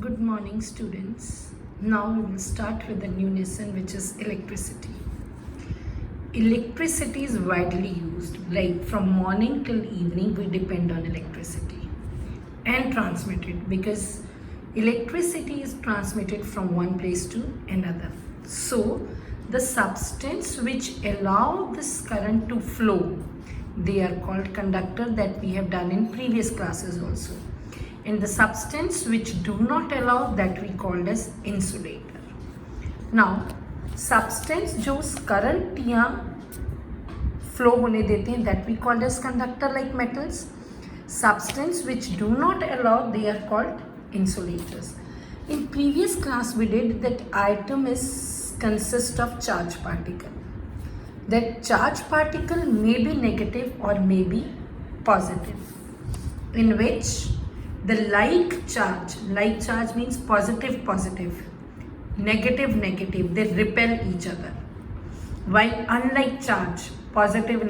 Good morning, students. Now we will start with the new lesson, which is electricity. Electricity is widely used, like from morning till evening, we depend on electricity and transmit it because electricity is transmitted from one place to another. So, the substance which allow this current to flow, they are called conductor, that we have done in previous classes also. And the substance which do not allow, that we called as insulator. Now substance जो current या flow होने देते हैं, that we called as conductor, like metals. Substance which do not allow, they are called insulators. In previous class we did that atom is consist of charge particle. That charge particle may be negative or may be positive, in which the like charge means positive, negative, they repel each other. While unlike charge, positive,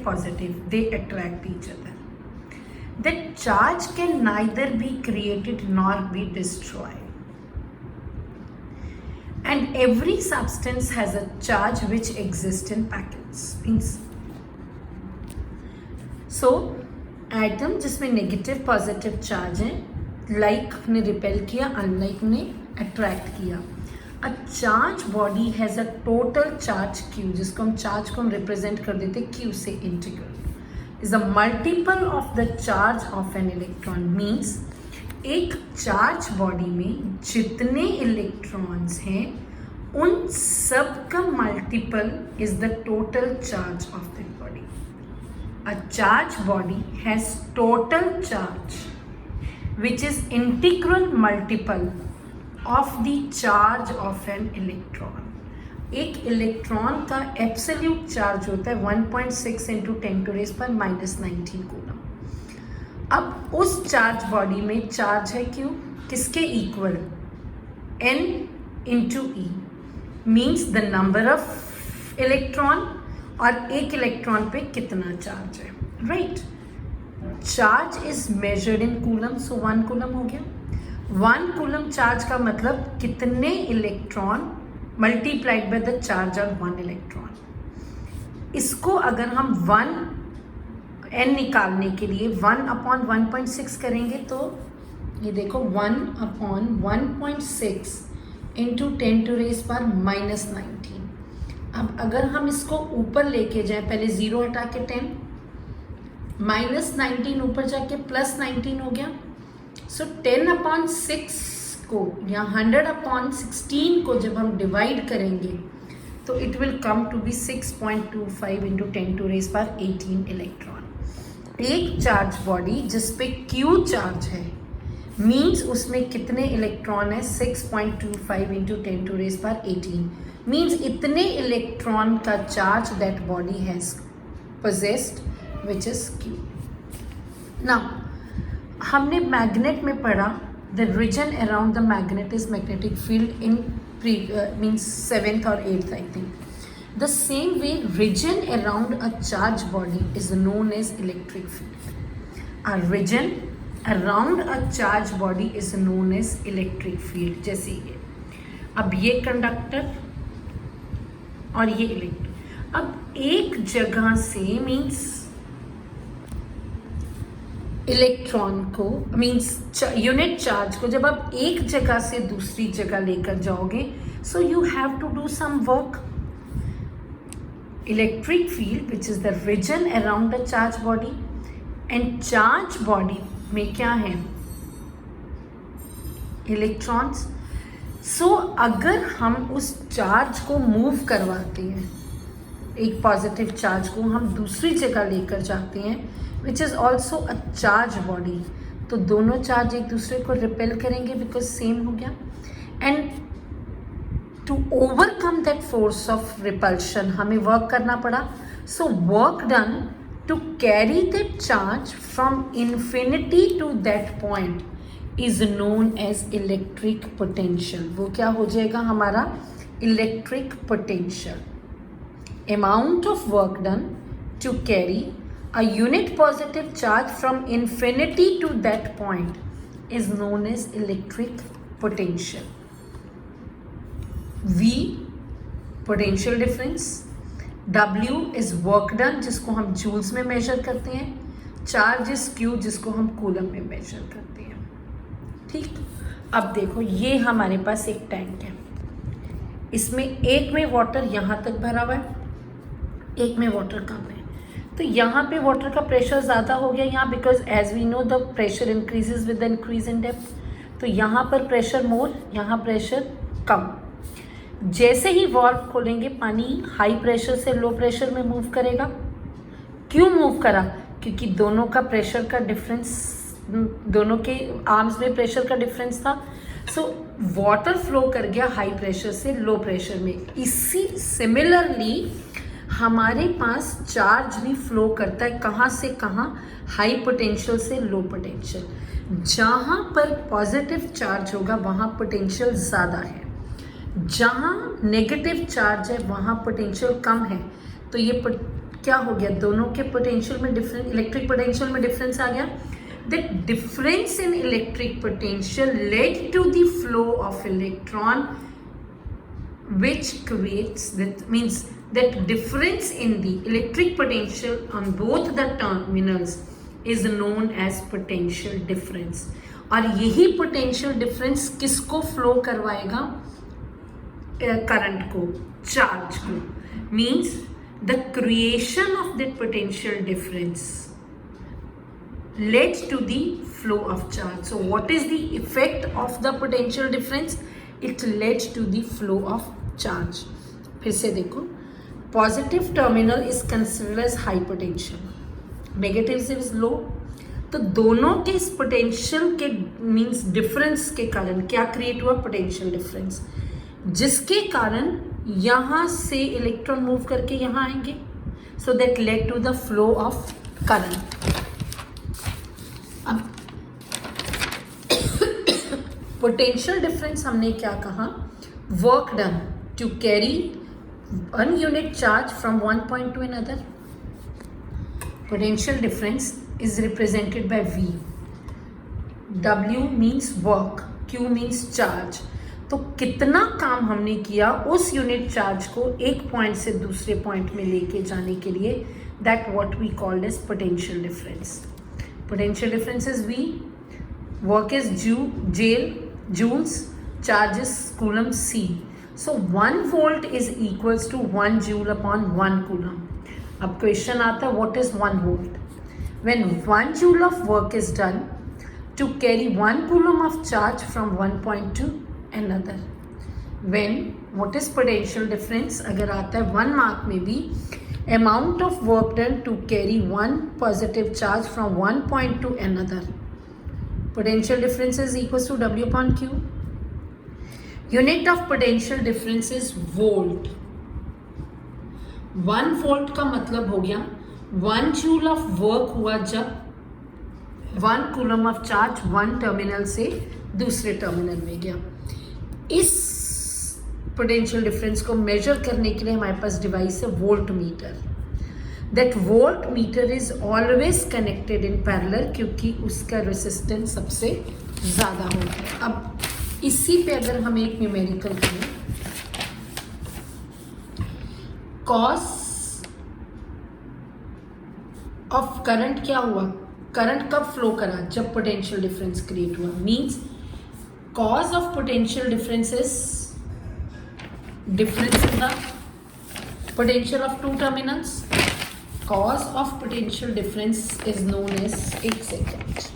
positive, they attract each other. That charge can neither be created nor be destroyed. And every substance has a charge which exists in packets. So, atom जिसमें negative positive charge है, like ने repel किया, unlike ने attract किया. A charge body has a total charge Q, जिसको हम charge को हम रिप्रेजेंट कर देते क्यू से, integral is a multiple of the charge of an electron. Means एक चार्ज बॉडी में जितने इलेक्ट्रॉन्स हैं उन सब का multiple is the total charge of that body. A charge body has total charge which is integral multiple of the charge of an electron. एक electron का absolute charge होता है 1.6 इंटू 10⁻⁻19 कूलम. अब उस चार्ज बॉडी में charge है Q, किसके equal, n into E, means the number of electron और एक इलेक्ट्रॉन पे कितना चार्ज है, right. Charge is measured in coulomb, so 1 coulomb हो गया. 1 कूलम चार्ज का मतलब कितने electron multiplied by the charge of 1 electron. इसको अगर हम 1 n निकालने के लिए 1/1.6 करेंगे तो ये देखो 1/1.6 इंटू 10⁻⁻19. अब अगर हम इसको ऊपर लेके जाएं, पहले 0 हटा के 10, -19 ऊपर जाके +19 हो गया. सो 10/6 को या 100/16 को जब हम डिवाइड करेंगे तो it will come to be 6.25 into 10⁻18 electron. एक चार्ज बॉडी जिस पे Q चार्ज है, मीन्स उसमें कितने इलेक्ट्रॉन है, 6.25 इंटू 10⁻18, मीन्स इतने इलेक्ट्रॉन का charge that body has possessed, which is Q. Now, हमने मैग्नेट में पढ़ा the region around the magnet is magnetic field in means 7th or 8th I think. The same way region around a charge body is known as electric field. A region around a charge body is known as electric field. जैसे ये, अब ये conductor और ये electron, अब एक जगह से मीन्स इलेक्ट्रॉन को, मीन्स यूनिट चार्ज को जब आप एक जगह से दूसरी जगह लेकर जाओगे, so you have to do some work. Electric field which is the region around the charge body, and charge body में क्या है, इलेक्ट्रॉन्स. सो अगर हम उस चार्ज को मूव करवाते हैं, एक पॉजिटिव चार्ज को हम दूसरी जगह लेकर जाते हैं which is also a charge body, तो दोनों चार्ज एक दूसरे को रिपेल करेंगे बिकॉज सेम हो गया. And to overcome that force of repulsion हमें वर्क करना पड़ा. So work done to carry that charge from infinity to that point is known as electric potential. वो क्या हो जाएगा हमारा, electric potential. Amount of work done to carry a unit positive charge from infinity to that point is known as electric potential. V potential difference, W is work done जिसको हम joules में major करते हैं, charge is Q जिसको हम coulomb में major करते हैं. ठीक, अब देखो ये हमारे पास एक टैंक है, इसमें एक में वाटर यहाँ तक भरा हुआ है, एक में वाटर कम है. तो यहाँ पे वाटर का प्रेशर ज़्यादा हो गया यहाँ, because as we know the pressure increases with the increase in depth. तो यहाँ पर प्रेशर मोर, यहाँ प्रेशर कम. जैसे ही वाल्व खोलेंगे पानी हाई प्रेशर से लो प्रेशर में मूव करेगा. क्यों मूव करा? क्योंकि दोनों का प्रेशर का डिफरेंस, दोनों के आर्म्स में प्रेशर का डिफरेंस था. सो वाटर फ्लो कर गया हाई प्रेशर से लो प्रेशर में. इसी सिमिलरली हमारे पास चार्ज भी फ्लो करता है, कहाँ से कहाँ? हाई पोटेंशियल से लो पोटेंशियल. जहाँ पर पॉजिटिव चार्ज होगा वहाँ पोटेंशियल ज़्यादा है, जहाँ नेगेटिव चार्ज है वहाँ पोटेंशियल कम है. तो ये क्या हो गया? दोनों के पोटेंशियल में डिफरेंस, इलेक्ट्रिक पोटेंशियल में डिफरेंस आ गया. The difference in electric potential led to the flow of electron, which creates, that means that difference in the electric potential on both the terminals is known as potential difference. और यही potential difference किसको flow करवाएगा? Current को, charge को. means the creation of that potential difference led to the flow of charge. So what is the effect of the potential difference? It led to the flow of charge. फिर से देखो, positive terminal is considered as high potential, negative is low. तो दोनों के इस potential के means difference के कारण क्या क्रिएट हुआ? पोटेंशियल डिफरेंस, जिसके कारण यहाँ से इलेक्ट्रॉन मूव करके यहाँ आएंगे. So that led to the flow of current. अब पोटेंशियल डिफरेंस हमने क्या कहा? Work done to carry one unit charge from one point to another. Potential difference is represented by V. W means work, Q means charge. तो कितना काम हमने किया उस यूनिट चार्ज को एक पॉइंट से दूसरे पॉइंट में लेके जाने के लिए, that what we called as potential difference. Potential difference is V, work is joules, charge is coulomb C. So 1 volt is equals to 1 joule upon 1 coulomb. अब क्वेश्चन आता है, what is 1 volt? When 1 joule of work is done to carry 1 coulomb of charge from one point to another. When what is potential difference? अगर आता है 1 mark में भी, amount of work done to carry 1 positive charge from one point to another. Potential difference is equals to W upon Q. Unit of potential difference is volt. 1 volt का मतलब हो गया 1 joule of work हुआ जब 1 coulomb of charge 1 terminal से दूसरे terminal में गया. इस पोटेंशियल डिफरेंस को मेजर करने के लिए हमारे पास डिवाइस है volt meter. That volt meter is always connected in parallel, क्योंकि उसका रेजिस्टेंस सबसे ज़्यादा होता है. अब इसी पे अगर हम एक न्यूमेरिकल करें, कॉस ऑफ करंट क्या हुआ? करंट कब फ्लो करा? जब पोटेंशियल डिफरेंस क्रिएट हुआ. Means cause of potential difference is difference in the potential of two terminals. Cause of potential difference is known as, एक second,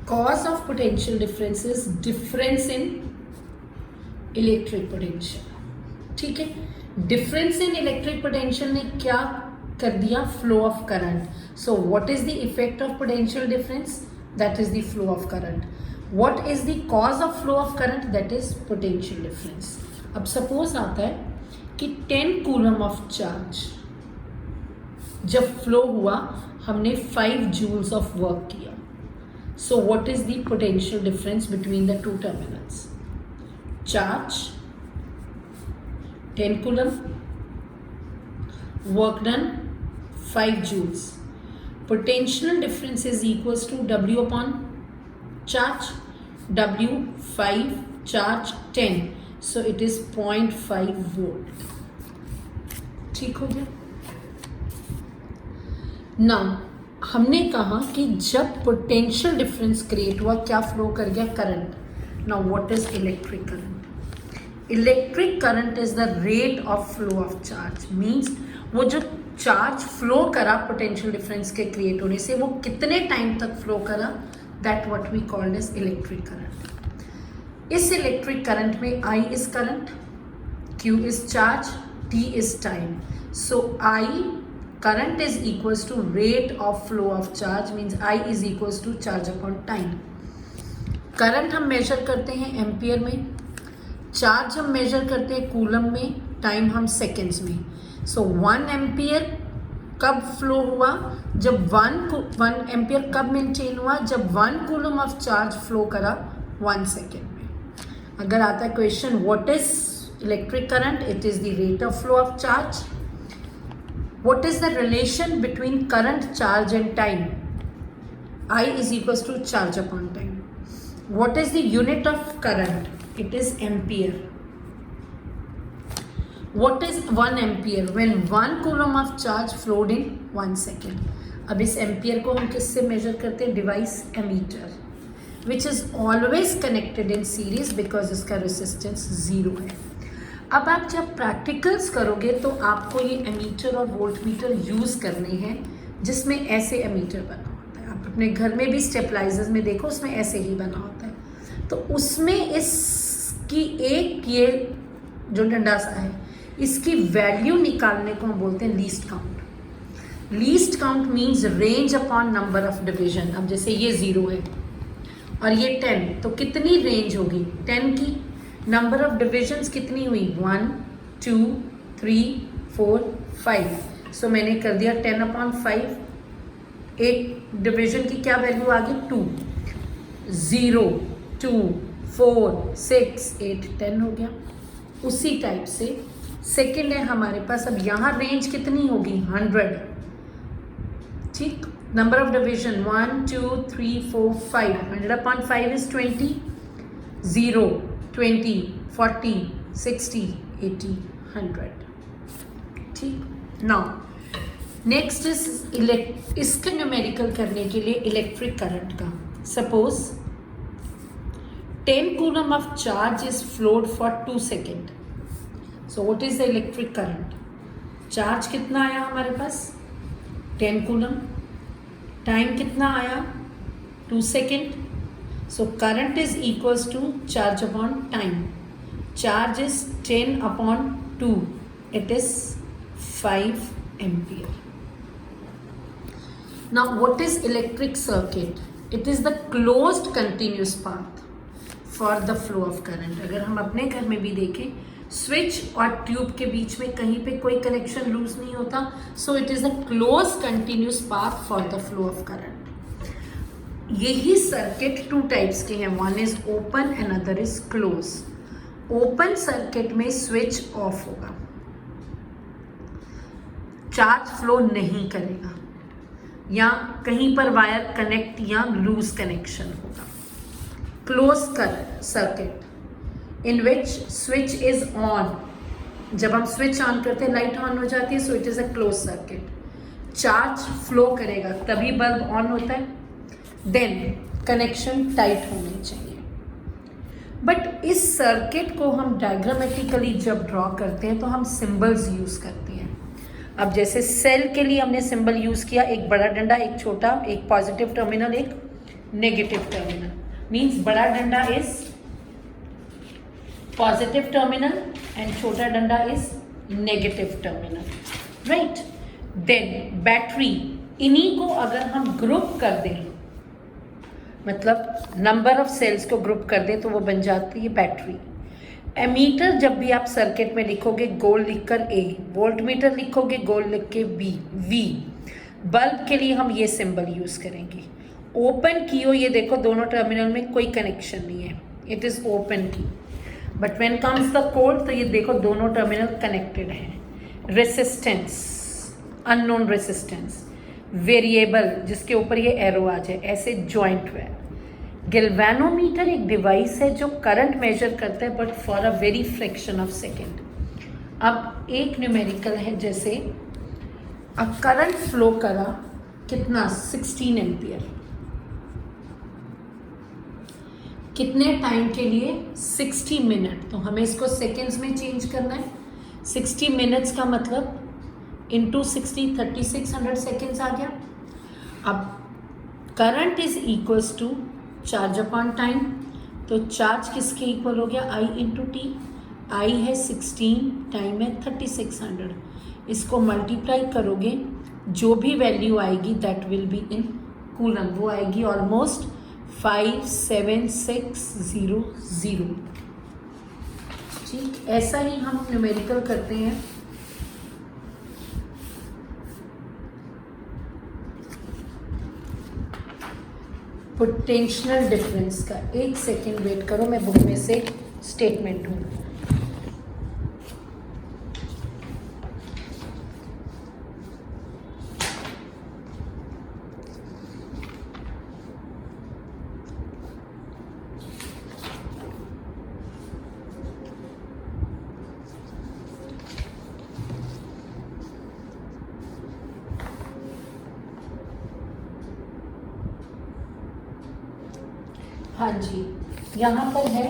cause of potential difference is difference in electric potential. ठीक है, difference in electric potential ने क्या कर दिया? flow of current. So what is the effect of potential difference? That is the flow of current. What is the cause of flow of current? That is potential difference. अब suppose आता है कि 10 coulomb of charge जब flow हुआ हमने 5 joules of work किया. So what is the potential difference between the two terminals? Charge 10 coulomb, work done 5 joules. Potential difference is equals to W upon charge. W 5, charge 10, so it is 0.5 volt. ठीक हो गया. Now हमने कहा कि जब potential difference create हुआ क्या flow कर गया? Current. Now what is electric current? Electric current is the rate of flow of charge. Means वो जो चार्ज फ्लो करा पोटेंशियल डिफरेंस के क्रिएट होने से, वो कितने टाइम तक फ्लो करा, that what we called as electric current. इस इलेक्ट्रिक करंट में I is current, Q is charge, T is time. So I current is equals to rate of flow of charge, means I is equals to charge upon time. Current हम major करते हैं ampere में, charge हम major करते हैं coulomb में, time हम seconds में. सो 1 एम्पियर कब फ्लो हुआ? जब 1 एम्पियर कब मेंटेन हुआ? जब 1 कूलम ऑफ चार्ज फ्लो करा 1 सेकेंड में. अगर आता है question what is electric current, it is the rate of flow of charge. What is the relation between current, charge and time? I is equals to charge upon time. What is the unit of current? It is ampere. What is 1 ampere? When 1 coulomb of charge flowed in 1 second. अब इस ampere को हम किससे measure करते हैं? Device ammeter, which is always connected in series because इसका resistance 0 है. अब आप जब प्रैक्टिकल्स करोगे तो आपको ये एमीटर और वोल्टमीटर यूज़ करने हैं, जिसमें ऐसे एमीटर बना होता है. आप अपने घर में भी स्टेबलाइजर्स में देखो, उसमें ऐसे ही बना होता है. तो उसमें इसकी एक ये जो डंडा सा है, इसकी वैल्यू निकालने को हम बोलते हैं least count. Least count means range upon number of division. अब जैसे ये 0 है और ये 10, तो कितनी रेंज होगी 10 की? नंबर ऑफ डिविजन्स कितनी हुई? 1 2 3 4 5. सो मैंने कर दिया 10 अपॉन 5. एक डिवीजन की क्या वैल्यू आ गई? 2. 0 2 4 6 8 10 हो गया. उसी टाइप से सेकेंड है हमारे पास. अब यहाँ रेंज कितनी होगी? 100. ठीक. Number of division 1 2 3 4 5. 100 upon 5 is 20. 0 20 40 60 80 100. ठीक. नाउ नेक्स्ट इज इसका न्यूमेरिकल करने के लिए इलेक्ट्रिक करंट का. Suppose 10 coulomb of charge is flowed for 2 second. So what is the electric current? Charge कितना आया हमारे पास? 10 कूलम. टाइम कितना आया? 2 second. So current is equals to charge upon time. Charge is 10 upon 2. It is 5 ampere. Now what is electric circuit? It is the closed continuous path for the flow of current. अगर हम अपने घर में भी देखें, switch और tube के बीच में कहीं पे कोई कनेक्शन लूज नहीं होता. So it is a closed continuous path for the flow of current. यही सर्किट 2 टाइप्स के हैं. One is open and other is close. Open circuit में स्विच ऑफ होगा, चार्ज फ्लो नहीं करेगा, या कहीं पर वायर कनेक्ट या लूज कनेक्शन होगा. Close circuit in which switch is on. जब हम स्विच ऑन करते हैं लाइट ऑन हो जाती है. So it is a close circuit. Charge flow करेगा तभी बल्ब ऑन होता है. देन कनेक्शन टाइट होने चाहिए. बट इस सर्किट को हम डायग्रामेटिकली जब ड्रॉ करते हैं तो हम सिंबल्स यूज़ करते हैं. अब जैसे सेल के लिए हमने सिंबल यूज़ किया, एक बड़ा डंडा, एक छोटा, एक पॉजिटिव टर्मिनल, एक नेगेटिव टर्मिनल. मीन्स बड़ा डंडा इज पॉजिटिव टर्मिनल एंड छोटा डंडा is negative terminal. Right. Then battery, इन्हीं को अगर हम ग्रुप कर दें, मतलब नंबर ऑफ सेल्स को ग्रुप कर दें, तो वो बन जाती है बैटरी. एमीटर जब भी आप सर्किट में लिखोगे गोल लिखकर A, वोल्टमीटर लिखोगे गोल लिख के B, V. बल्ब के लिए हम ये सिंबल यूज़ करेंगे. ओपन की हो, ये देखो दोनों टर्मिनल में कोई कनेक्शन नहीं है, इट इज़ ओपन की. But when comes the cold, तो ये देखो दोनों टर्मिनल कनेक्टेड हैं. रेसिस्टेंस अननोन रेसिस्टेंस, वेरिएबल जिसके ऊपर ये एरो आ जाए, ऐसे जॉइंट वायर। गैल्वेनोमीटर एक डिवाइस है जो करंट मेजर करता है, but for a very fraction of second. अब एक न्यूमेरिकल है, जैसे अ करंट फ्लो करा कितना 16 एम्पियर, कितने टाइम के लिए 60 मिनट, तो हमें इसको सेकेंड्स में चेंज करना है। 60 मिनट्स का मतलब इंटू 60 3600 सेकेंड्स आ गया। अब current is equals to charge upon time, तो चार्ज किसके इक्वल हो गया, आई इंटू टी। आई है 16, टाइम है 3600, इसको मल्टीप्लाई करोगे, जो भी वैल्यू आएगी that will be in coulomb, वो आएगी ऑलमोस्ट 57600। ठीक, ऐसा ही हम न्यूमेरिकल करते हैं। पोटेंशियल डिफरेंस का, एक सेकेंड वेट करो, मैं बुक में से स्टेटमेंट हूँ। हाँ जी, यहाँ पर है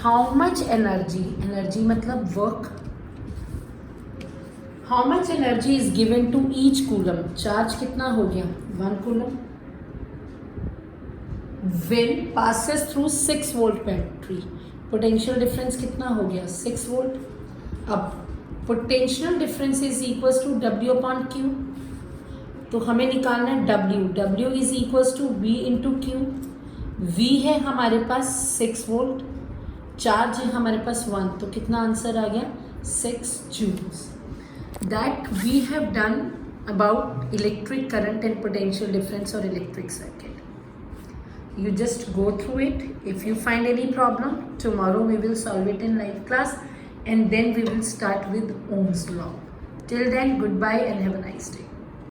हाउ मच एनर्जी, एनर्जी मतलब work, how much energy is given to each coulomb, charge कितना हो गया 1 coulomb, when passes through 6 volt battery, potential difference कितना हो गया 6 वोल्ट। अब potential difference is equals to W upon Q, तो हमें निकालना है W, W is equals to V into Q. V है हमारे पास 6 वोल्ट, चार्ज है हमारे पास 1, तो कितना आंसर आ गया 6 joules. That we have done about electric current and potential difference और electric circuit. You just go through it. If you find any problem, tomorrow we will solve it in live class, and then we will start with Ohm's law. Till then, goodbye and have a nice day.